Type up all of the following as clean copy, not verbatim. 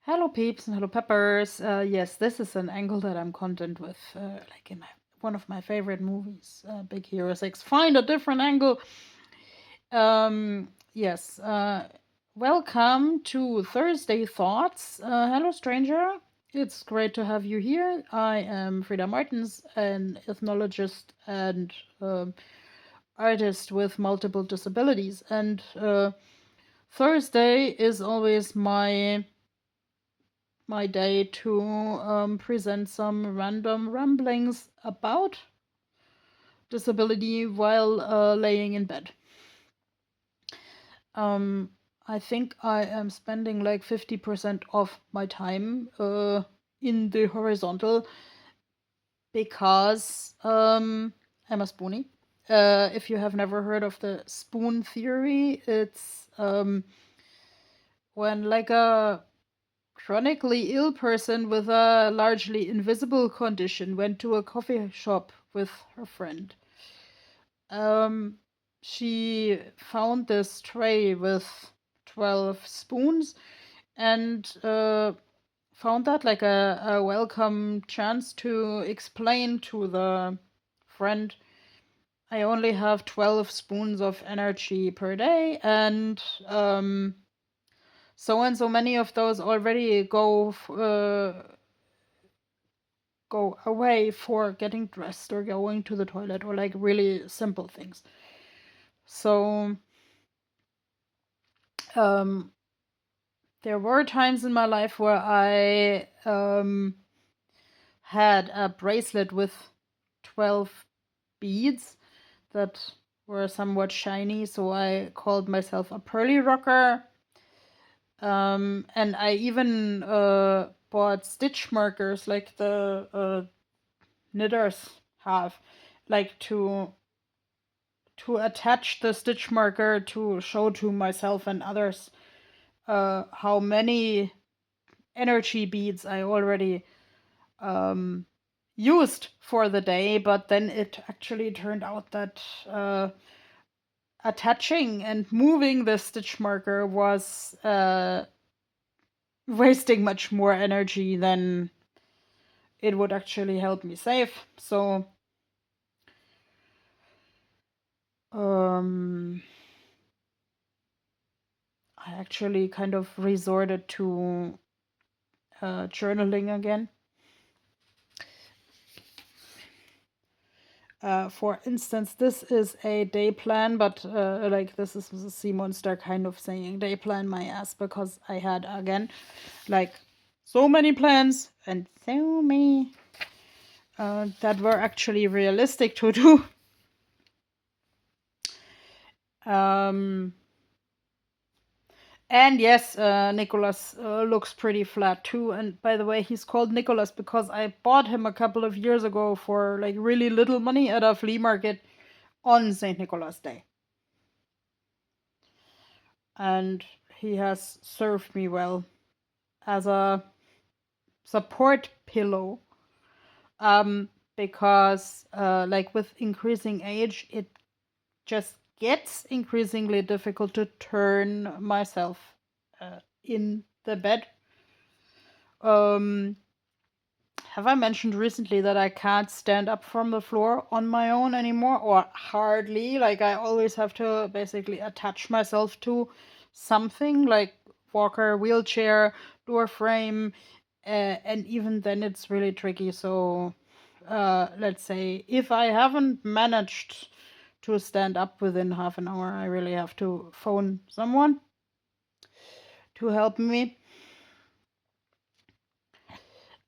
Hello, peeps and hello, peppers. Yes, this is an angle that I'm content with, like in one of my favorite movies, Big Hero 6. Find a different angle. Yes. Welcome to Thursday Thoughts. Hello, stranger. It's great to have you here. I am Frida Martins, an ethnologist and artist with multiple disabilities. And Thursday is always my day to present some random ramblings about disability while laying in bed. I think I am spending like 50% of my time in the horizontal because I'm a spoonie. If you have never heard of the spoon theory, it's when like a chronically ill person with a largely invisible condition went to a coffee shop with her friend. Um, she found this tray with 12 spoons and found that like a welcome chance to explain to the friend, I only have 12 spoons of energy per day, and so and so many of those already go away for getting dressed or going to the toilet or like really simple things. So um, there were times in my life where I had a bracelet with 12 beads that were somewhat shiny, so I called myself a pearly rocker. And I even bought stitch markers like the knitters have, like to attach the stitch marker to show to myself and others how many energy beads I already used for the day. But then it actually turned out that attaching and moving the stitch marker was wasting much more energy than it would actually help me save. So I actually kind of resorted to journaling again. For instance, this is a day plan, but like this is the sea monster kind of saying day plan my ass, because I had again like so many plans and so many that were actually realistic to do. And yes, Nicholas looks pretty flat too. And by the way, he's called Nicholas because I bought him a couple of years ago for like really little money at a flea market on St. Nicholas Day. And he has served me well as a support pillow. Because like with increasing age, it just gets increasingly difficult to turn myself in the bed. Have I mentioned recently that I can't stand up from the floor on my own anymore, or hardly? Like, I always have to basically attach myself to something like walker, wheelchair, door frame, and even then it's really tricky. So, let's say if I haven't managed to stand up within half an hour, I really have to phone someone to help me.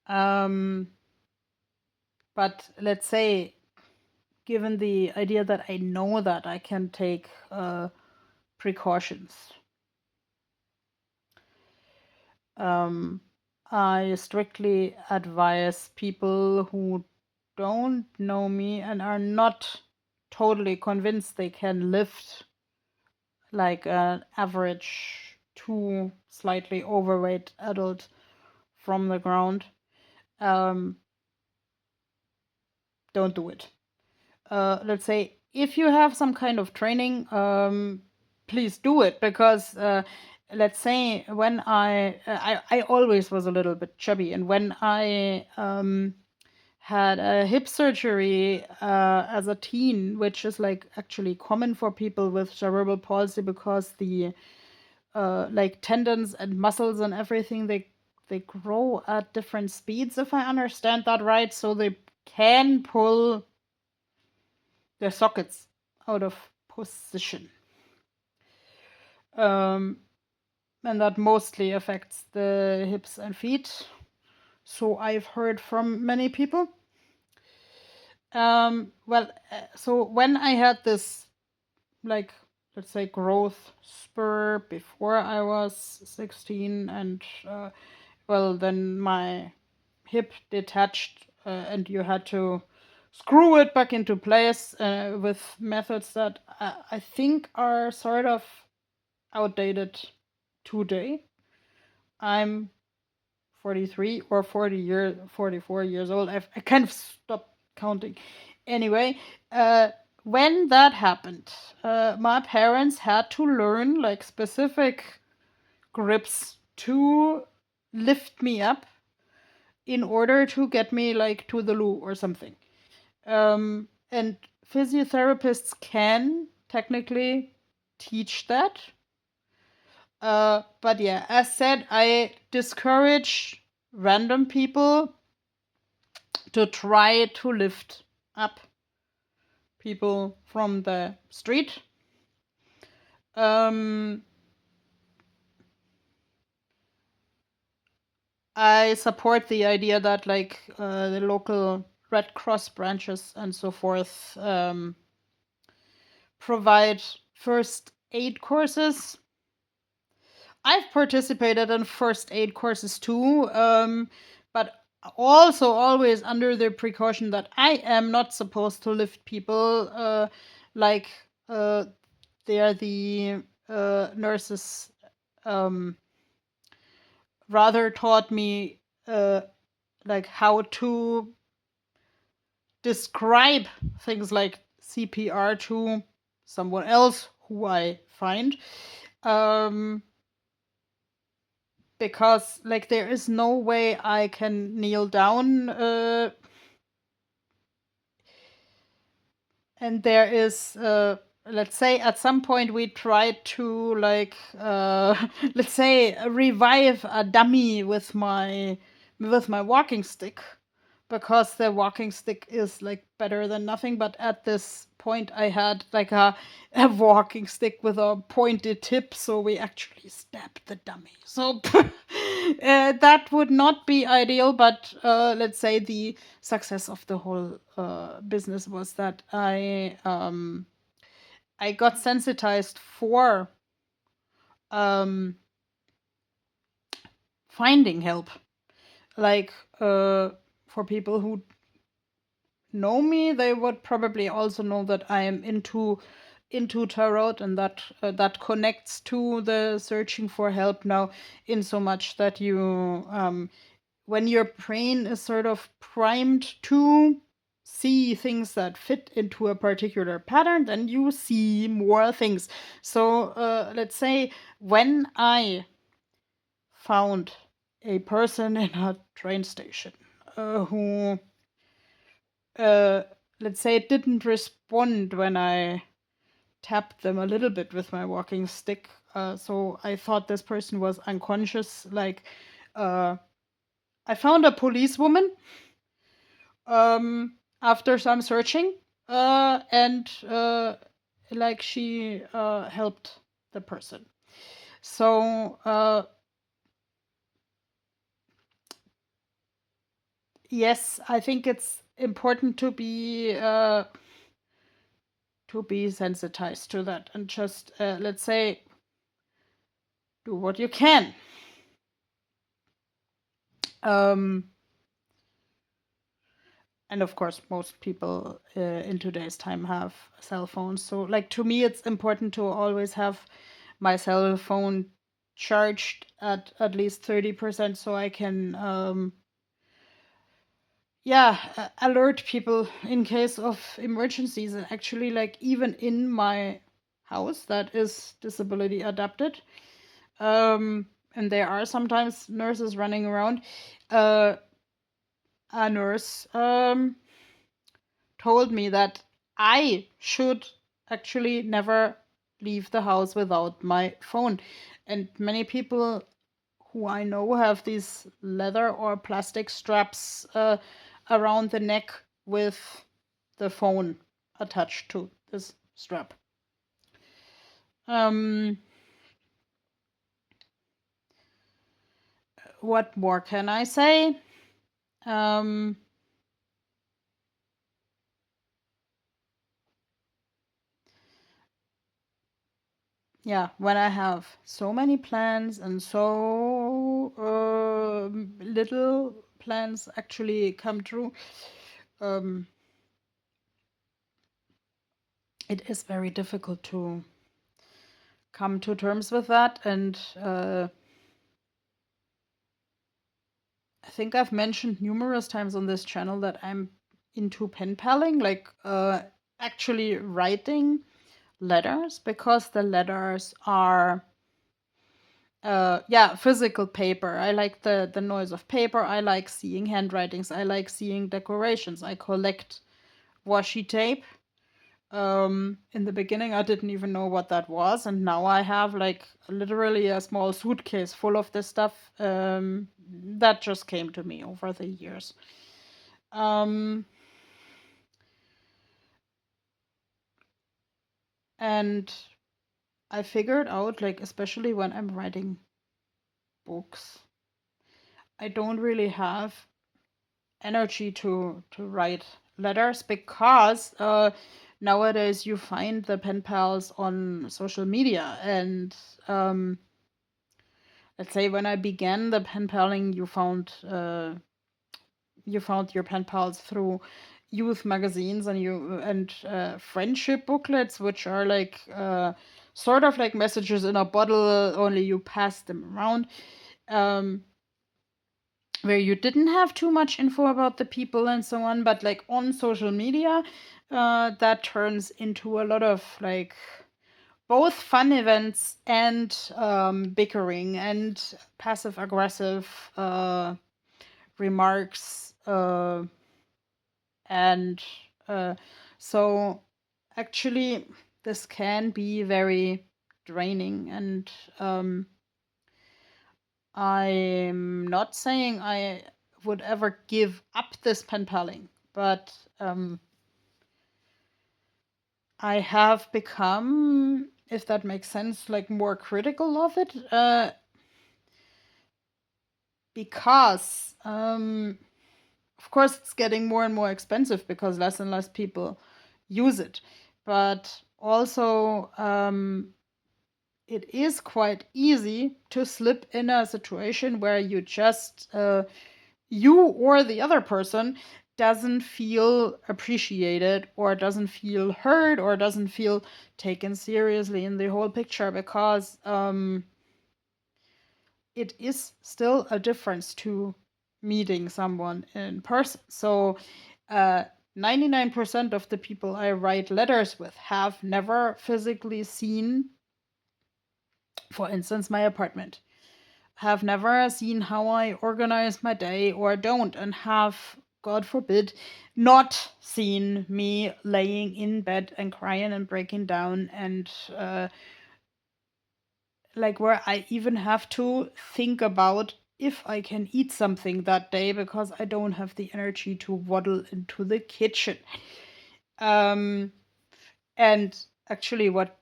But let's say, given the idea that I know that I can take precautions, I strictly advise people who don't know me and are not totally convinced they can lift like an average to slightly overweight adult from the ground. Don't do it. Let's say if you have some kind of training, please do it, because let's say when I always was a little bit chubby, and when I had a hip surgery as a teen, which is like actually common for people with cerebral palsy because the like tendons and muscles and everything, they grow at different speeds, if I understand that right, so they can pull their sockets out of position. Um, and that mostly affects the hips and feet. So I've heard from many people. So when I had this, like, let's say, growth spur before I was 16, and then my hip detached, and you had to screw it back into place with methods that I think are sort of outdated today. I'm 43 or 44 years old. I kind of stopped counting. Anyway, when that happened, my parents had to learn like specific grips to lift me up in order to get me like to the loo or something. And physiotherapists can technically teach that. But yeah, as said, I discourage random people to try to lift up people from the street. I support the idea that like the local Red Cross branches and so forth provide first aid courses. I've participated in first aid courses too, but also always under the precaution that I am not supposed to lift people like they are the nurses rather taught me like how to describe things like CPR to someone else who I find. Because like there is no way I can kneel down and there is let's say at some point we tried to like let's say revive a dummy with my walking stick, because the walking stick is like better than nothing, but at this point I had like a walking stick with a pointed tip, so we actually stabbed the dummy. So that would not be ideal, but let's say the success of the whole business was that I got sensitized for finding help, like for people who know me, they would probably also know that I am into tarot, and that that connects to the searching for help now, in so much that you when your brain is sort of primed to see things that fit into a particular pattern, then you see more things. So let's say when I found a person in a train station who let's say it didn't respond when I tapped them a little bit with my walking stick. So I thought this person was unconscious. Like, I found a policewoman after some searching, and like she helped the person. So yes, I think it's important to be sensitized to that, and just let's say do what you can. And of course, most people in today's time have cell phones. So, like, to me, it's important to always have my cell phone charged at least 30%, so I can alert people in case of emergencies. And actually, like, even in my house that is disability adapted, and there are sometimes nurses running around. Uh, a nurse told me that I should actually never leave the house without my phone. And many people who I know have these leather or plastic straps around the neck with the phone attached to this strap. Um, what more can I say? Um, yeah, when I have so many plans and so little plans actually come true, um, it is very difficult to come to terms with that. And I think I've mentioned numerous times on this channel that I'm into pen paling, like actually writing letters, because the letters are yeah, physical paper. I like the noise of paper. I like seeing handwritings. I like seeing decorations. I collect washi tape. In the beginning I didn't even know what that was, and now I have like literally a small suitcase full of this stuff. That just came to me over the years. And I figured out, like, especially when I'm writing books, I don't really have energy to write letters, because nowadays you find the pen pals on social media. And let's say when I began the pen paling, you found your pen pals through youth magazines and friendship booklets, which are like sort of like messages in a bottle, only you pass them around. Where you didn't have too much info about the people and so on, but like on social media, that turns into a lot of like both fun events and bickering and passive aggressive remarks, and so actually this can be very draining. And I'm not saying I would ever give up this pen paling, but I have become, if that makes sense, like more critical of it, because of course it's getting more and more expensive because less and less people use it, but also it is quite easy to slip in a situation where you just you or the other person doesn't feel appreciated or doesn't feel heard or doesn't feel taken seriously in the whole picture, because it is still a difference to meeting someone in person. So 99% of the people I write letters with have never physically seen, for instance, my apartment, have never seen how I organize my day, or don't, and have, God forbid, not seen me laying in bed and crying and breaking down, and like where I even have to think about if I can eat something that day because I don't have the energy to waddle into the kitchen. And actually, what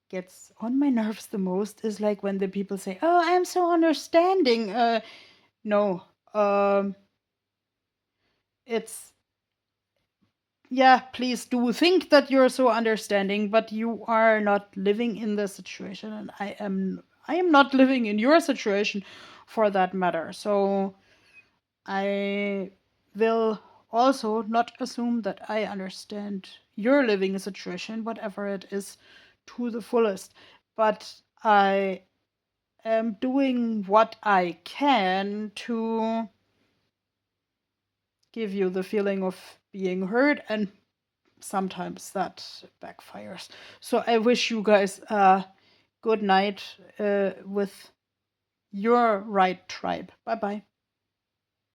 gets on my nerves the most is like when the people say, "Oh, I'm so understanding." No, it's, yeah, please do think that you're so understanding, but you are not living in the situation, and I am not living in your situation for that matter. So I will also not assume that I understand your living situation, whatever it is, to the fullest. But I am doing what I can to give you the feeling of being heard, and sometimes that backfires. So I wish you guys a good night with your right tribe. Bye bye.